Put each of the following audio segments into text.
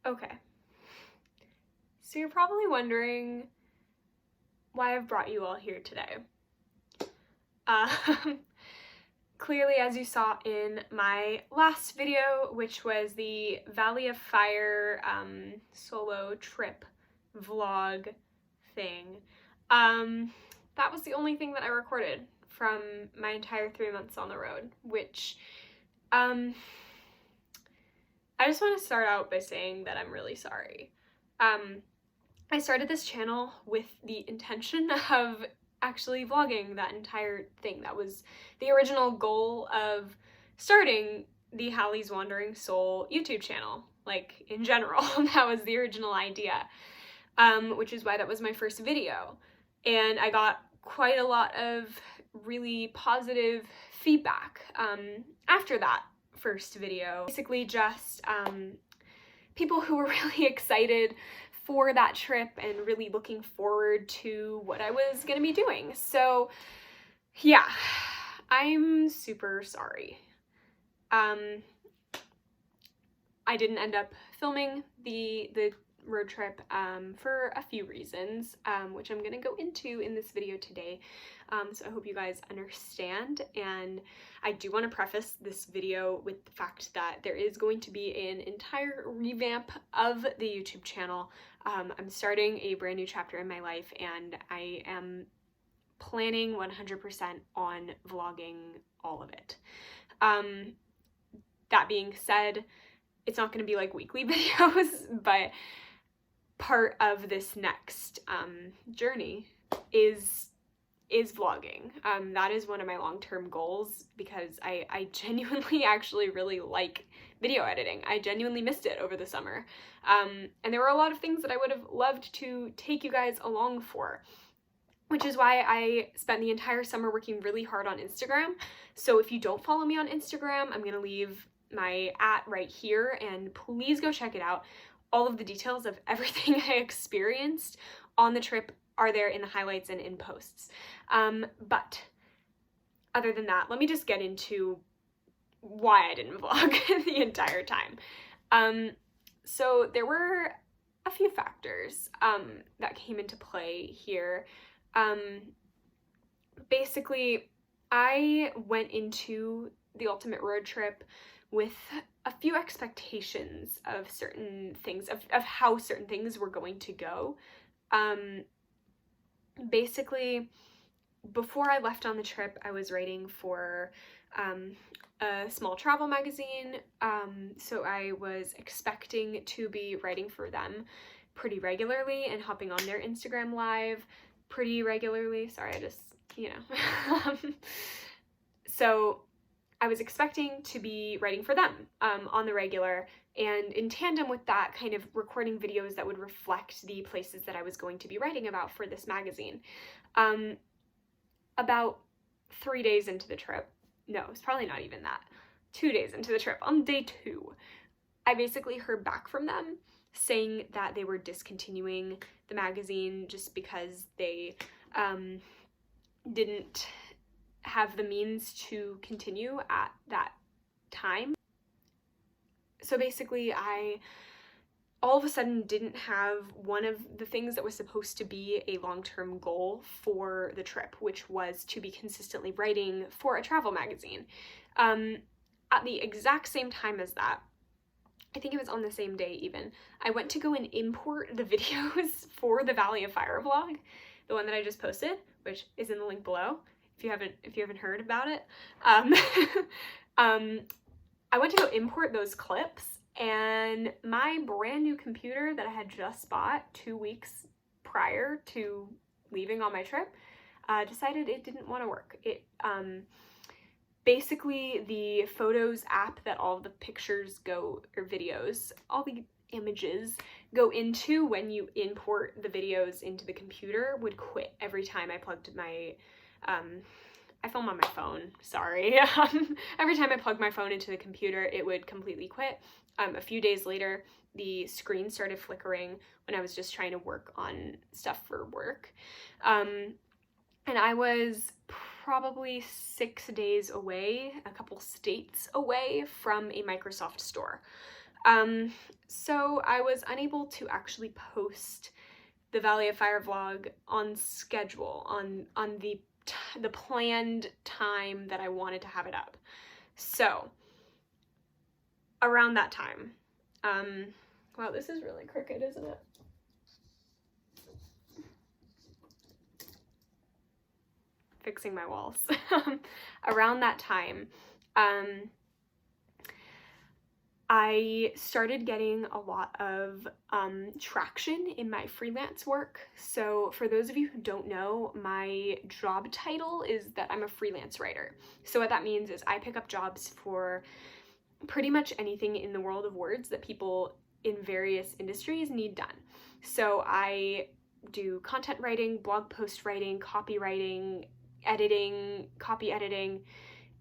Okay, so you're probably wondering why I've brought you all here today. Clearly, as you saw in my last video, which was the Valley of Fire solo trip vlog thing, that was the only thing that I recorded from my entire 3 months on the road, which I just want to start out by saying that I'm really sorry. I started this channel with the intention of actually vlogging that entire thing. That was the original goal of starting the Hallie's Wandering Soul YouTube channel, like in general. That was the original idea, which is why that was my first video. And I got quite a lot of really positive feedback after that first video. Basically just people who were really excited for that trip and really looking forward to what I was gonna be doing. So yeah, I'm super sorry. I didn't end up filming the road trip for a few reasons, which I'm gonna go into in this video today. So I hope you guys understand, and I do want to preface this video with the fact that there is going to be an entire revamp of the YouTube channel. I'm starting a brand new chapter in my life, and I am planning 100% on vlogging all of it. That being said, it's not going to be like weekly videos, but part of this next journey is vlogging. That is one of my long-term goals, because I genuinely actually really like video editing. I genuinely missed it over the summer. And there were a lot of things that I would have loved to take you guys along for, which is why I spent the entire summer working really hard on Instagram. So if you don't follow me on Instagram, I'm gonna leave my @ right here, and please go check it out. All of the details of everything I experienced on the trip are there in the highlights and in posts. But other than that, let me just get into why I didn't vlog the entire time. So there were a few factors that came into play here. Basically, I went into the ultimate road trip with a few expectations of certain things, of how certain things were going to go. Basically, before I left on the trip, I was writing for a small travel magazine, so I was expecting to be writing for them pretty regularly and hopping on their Instagram live pretty regularly. Sorry, I just, you know. So I was expecting to be writing for them on the regular, and in tandem with that, kind of recording videos that would reflect the places that I was going to be writing about for this magazine. About 3 days into the trip, no, it's probably not even that, 2 days into the trip, on day 2, I basically heard back from them saying that they were discontinuing the magazine just because they didn't have the means to continue at that time. So basically, I all of a sudden didn't have one of the things that was supposed to be a long-term goal for the trip, which was to be consistently writing for a travel magazine. At the exact same time as that, I think it was on the same day even, I went to go and import the videos for the Valley of Fire vlog, the one that I just posted, which is in the link below if you haven't heard about it. I went to go import those clips, and my brand new computer that I had just bought 2 weeks prior to leaving on my trip decided it didn't want to work. It basically, the Photos app that all the pictures go, or videos, all the images go into when you import the videos into the computer, would quit every time I plugged my I film on my phone, sorry. Every time I plugged my phone into the computer, it would completely quit. A few days later, the screen started flickering when I was just trying to work on stuff for work. And I was probably 6 days away, a couple states away from a Microsoft store. So I was unable to actually post the Valley of Fire vlog on schedule, on the planned time that I wanted to have it up. So around that time, wow, this is really crooked, isn't it? Fixing my walls. Around that time, I started getting a lot of traction in my freelance work. So for those of you who don't know, my job title is that I'm a freelance writer. So what that means is I pick up jobs for pretty much anything in the world of words that people in various industries need done. So I do content writing, blog post writing, copywriting, editing, copy editing,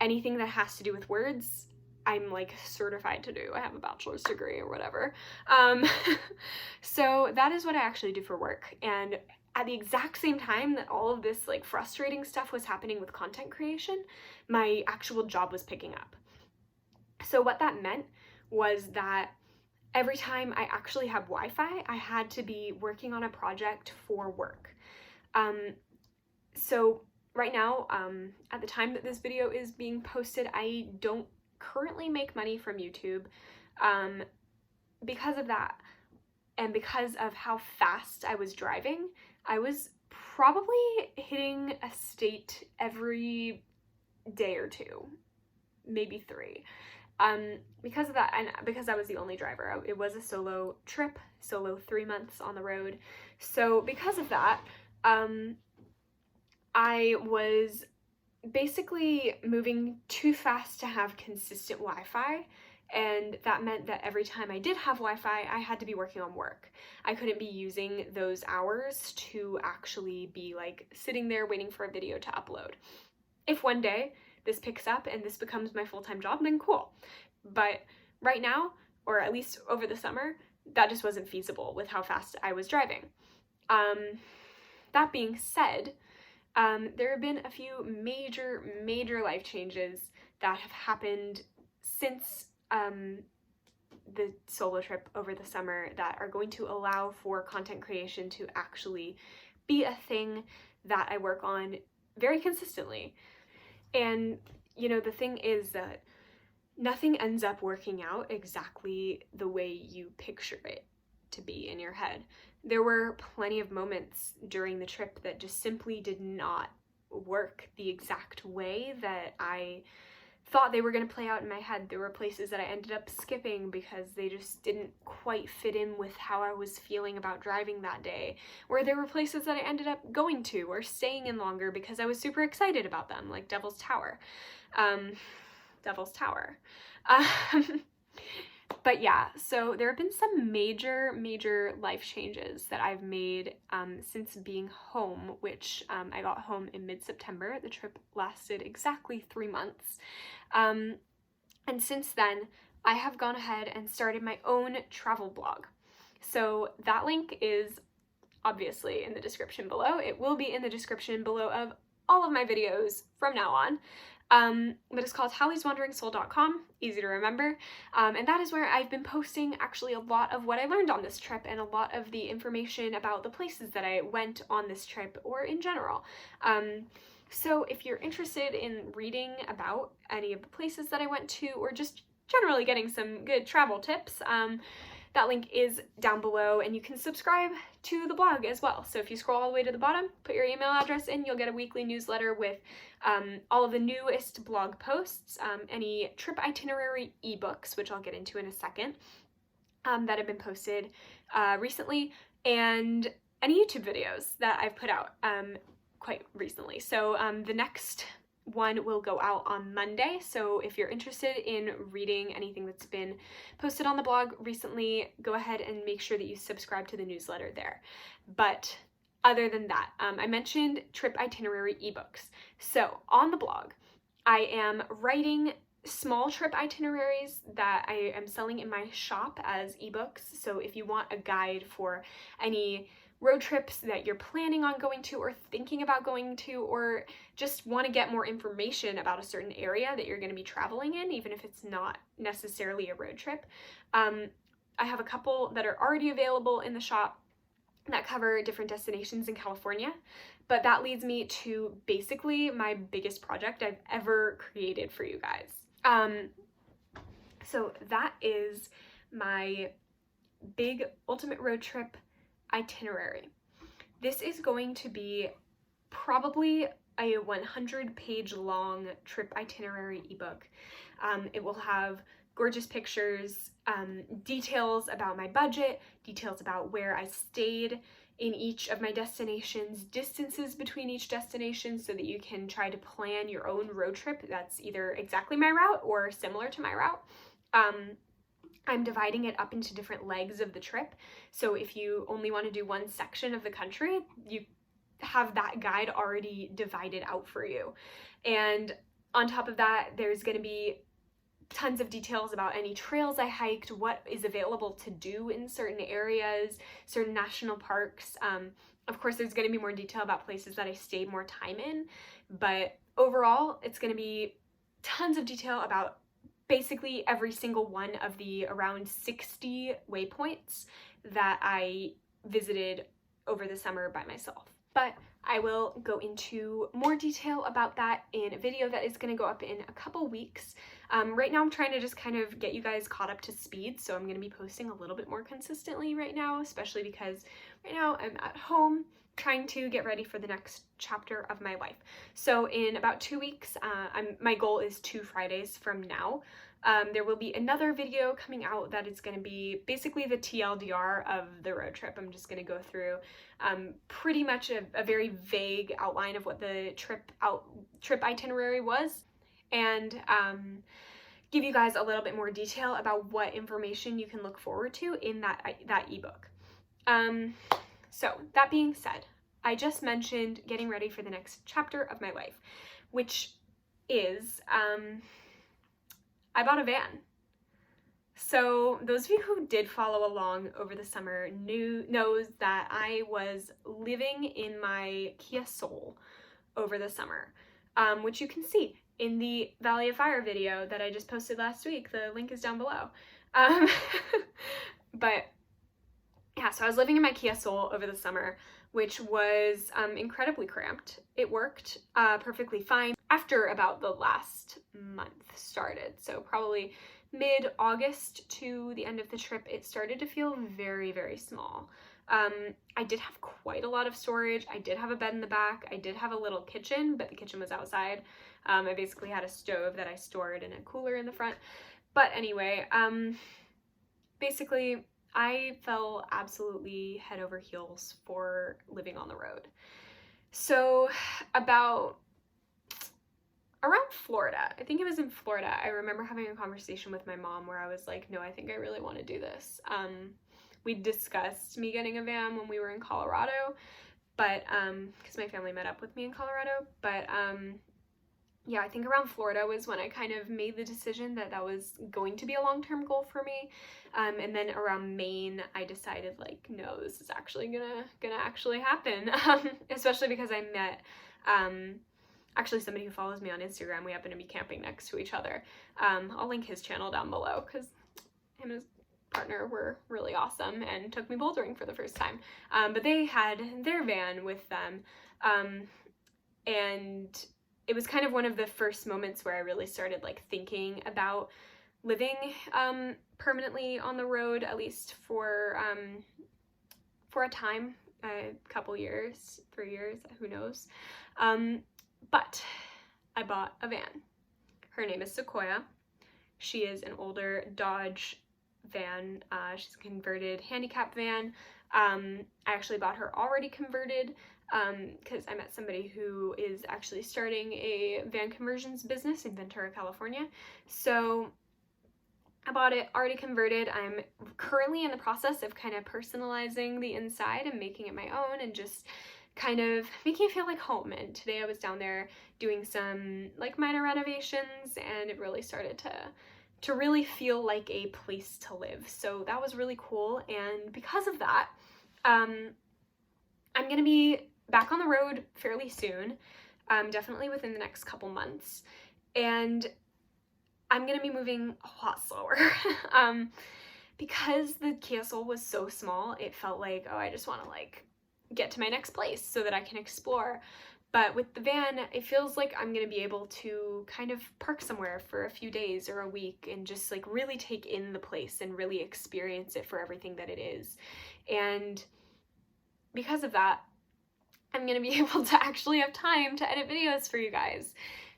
anything that has to do with words. I'm like certified to do. I have a bachelor's degree or whatever. So that is what I actually do for work. And at the exact same time that all of this like frustrating stuff was happening with content creation, my actual job was picking up. So what that meant was that every time I actually have Wi-Fi, I had to be working on a project for work. So right now, at the time that this video is being posted, I don't currently make money from YouTube. Because of that, and because of how fast I was driving, I was probably hitting a state every day or two, maybe 3. Because of that, and because I was the only driver, it was a solo trip, solo 3 months on the road. So because of that, I was basically moving too fast to have consistent Wi-Fi, and that meant that every time I did have Wi-Fi, I had to be working on work. I couldn't be using those hours to actually be like sitting there waiting for a video to upload. If one day this picks up and this becomes my full-time job, then cool. But right now, or at least over the summer, that just wasn't feasible with how fast I was driving. That being said, there have been a few major life changes that have happened since the solo trip over the summer that are going to allow for content creation to actually be a thing that I work on very consistently. And, you know, the thing is that nothing ends up working out exactly the way you picture it to be in your head. There were plenty of moments during the trip that just simply did not work the exact way that I thought they were going to play out in my head. There were places that I ended up skipping because they just didn't quite fit in with how I was feeling about driving that day. Or there were places that I ended up going to or staying in longer because I was super excited about them, like Devil's Tower. Devil's Tower. But yeah, so there have been some major life changes that I've made since being home, which I got home in mid-September. The trip lasted exactly 3 months. And since then, I have gone ahead and started my own travel blog. So that link is obviously in the description below. It will be in the description below of all of my videos from now on. But it's called Hallie'sWanderingSoul.com, easy to remember, and that is where I've been posting actually a lot of what I learned on this trip and a lot of the information about the places that I went on this trip or in general. So if you're interested in reading about any of the places that I went to or just generally getting some good travel tips, that link is down below, and you can subscribe to the blog as well. So if you scroll all the way to the bottom, put your email address in, you'll get a weekly newsletter with all of the newest blog posts, any trip itinerary ebooks, which I'll get into in a second, that have been posted recently, and any YouTube videos that I've put out quite recently. So the next one will go out on Monday, so if you're interested in reading anything that's been posted on the blog recently, go ahead and make sure that you subscribe to the newsletter there. But other than that, I mentioned trip itinerary ebooks. So on the blog, I am writing small trip itineraries that I am selling in my shop as ebooks. So if you want a guide for any road trips that you're planning on going to or thinking about going to, or just want to get more information about a certain area that you're going to be traveling in, even if it's not necessarily a road trip. I have a couple that are already available in the shop that cover different destinations in California, but that leads me to basically my biggest project I've ever created for you guys. So that is my big ultimate road trip itinerary. This is going to be probably a 100-page long trip itinerary ebook. It will have gorgeous pictures, details about my budget, details about where I stayed in each of my destinations, distances between each destination, so that you can try to plan your own road trip that's either exactly my route or similar to my route. I'm dividing it up into different legs of the trip, so if you only want to do one section of the country, you have that guide already divided out for you. And on top of that, there's going to be tons of details about any trails I hiked, what is available to do in certain areas, certain national parks. Of course, there's going to be more detail about places that I stayed more time in, but overall, it's going to be tons of detail about basically every single one of the around 60 waypoints that I visited over the summer by myself. But I will go into more detail about that in a video that is going to go up in a couple weeks. Right now I'm trying to just kind of get you guys caught up to speed, so I'm going to be posting a little bit more consistently right now, especially because right now I'm at home trying to get ready for the next chapter of my life. So in about 2 weeks, my goal is 2 Fridays from now. There will be another video coming out that is going to be basically the TLDR of the road trip. I'm just going to go through pretty much a very vague outline of what the trip itinerary was, and give you guys a little bit more detail about what information you can look forward to in that ebook. So that being said, I just mentioned getting ready for the next chapter of my life, which is I bought a van. So those of you who did follow along over the summer knows that I was living in my Kia Soul over the summer, which you can see in the Valley of Fire video that I just posted last week. The link is down below. But yeah, so I was living in my Kia Soul over the summer, which was incredibly cramped. It worked perfectly fine after about the last month started. So probably mid-August to the end of the trip, it started to feel very, very small. I did have quite a lot of storage. I did have a bed in the back. I did have a little kitchen, but the kitchen was outside. I basically had a stove that I stored and a cooler in the front. But anyway, basically, I fell absolutely head over heels for living on the road. So around Florida, I think it was in Florida, I remember having a conversation with my mom where I was like, no, I think I really want to do this. We discussed me getting a van when we were in Colorado, but because my family met up with me in Colorado, but yeah, I think around Florida was when I kind of made the decision that was going to be a long-term goal for me. And then around Maine, I decided like, no, this is actually gonna actually happen. Especially because I met actually somebody who follows me on Instagram. We happen to be camping next to each other. I'll link his channel down below because him and his partner were really awesome and took me bouldering for the first time. But they had their van with them, and it was kind of one of the first moments where I really started like thinking about living permanently on the road, at least for a time, a couple years, 3 years, who knows. But I bought a van. Her name is Sequoia. She is an older Dodge van. She's a converted handicap van. I actually bought her already converted because I met somebody who is actually starting a van conversions business in Ventura, California. So I bought it already converted. I'm currently in the process of kind of personalizing the inside and making it my own and just kind of making it feel like home. And today I was down there doing some like minor renovations, and it really started to really feel like a place to live. So that was really cool. And because of that, I'm gonna be back on the road fairly soon, definitely within the next couple months, and I'm gonna be moving a lot slower. Because the castle was so small, it felt like, oh, I just want to like get to my next place so that I can explore. But with the van, it feels like I'm gonna be able to kind of park somewhere for a few days or a week and just like really take in the place and really experience it for everything that it is. And because of that, I'm gonna be able to actually have time to edit videos for you guys.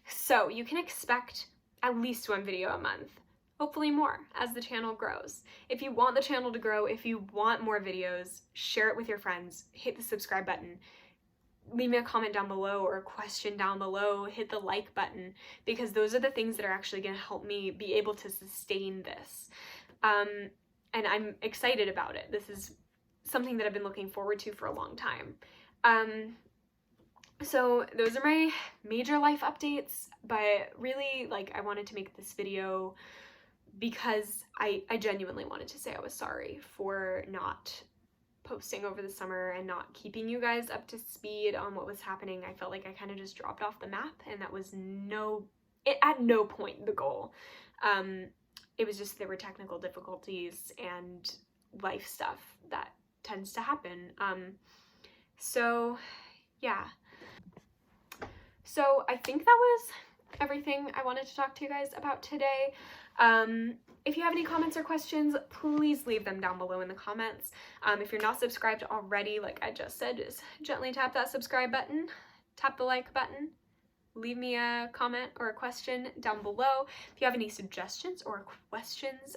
So you can expect at least one video a month, hopefully more as the channel grows. If you want the channel to grow, if you want more videos, share it with your friends, hit the subscribe button, leave me a comment down below or a question down below, hit the like button, because those are the things that are actually gonna help me be able to sustain this. And I'm excited about it. This is something that I've been looking forward to for a long time. So those are my major life updates, but really, like, I wanted to make this video because I genuinely wanted to say I was sorry for not posting over the summer and not keeping you guys up to speed on what was happening. I felt like I kind of just dropped off the map, and that was at no point the goal. It was just there were technical difficulties and life stuff that tends to happen. So yeah. So I think that was everything I wanted to talk to you guys about today. If you have any comments or questions, please leave them down below in the comments. If you're not subscribed already, like I just said, just gently tap that subscribe button, tap the like button, leave me a comment or a question down below. If you have any suggestions or questions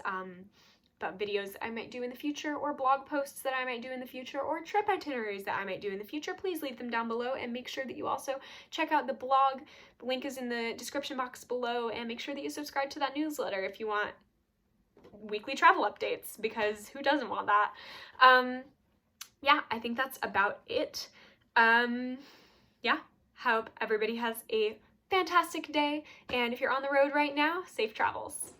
about videos that I might do in the future, or blog posts that I might do in the future, or trip itineraries that I might do in the future, please leave them down below, and make sure that you also check out the blog. The link is in the description box below, and make sure that you subscribe to that newsletter if you want weekly travel updates, because who doesn't want that? Yeah, I think that's about it. Yeah, hope everybody has a fantastic day, and if you're on the road right now, safe travels.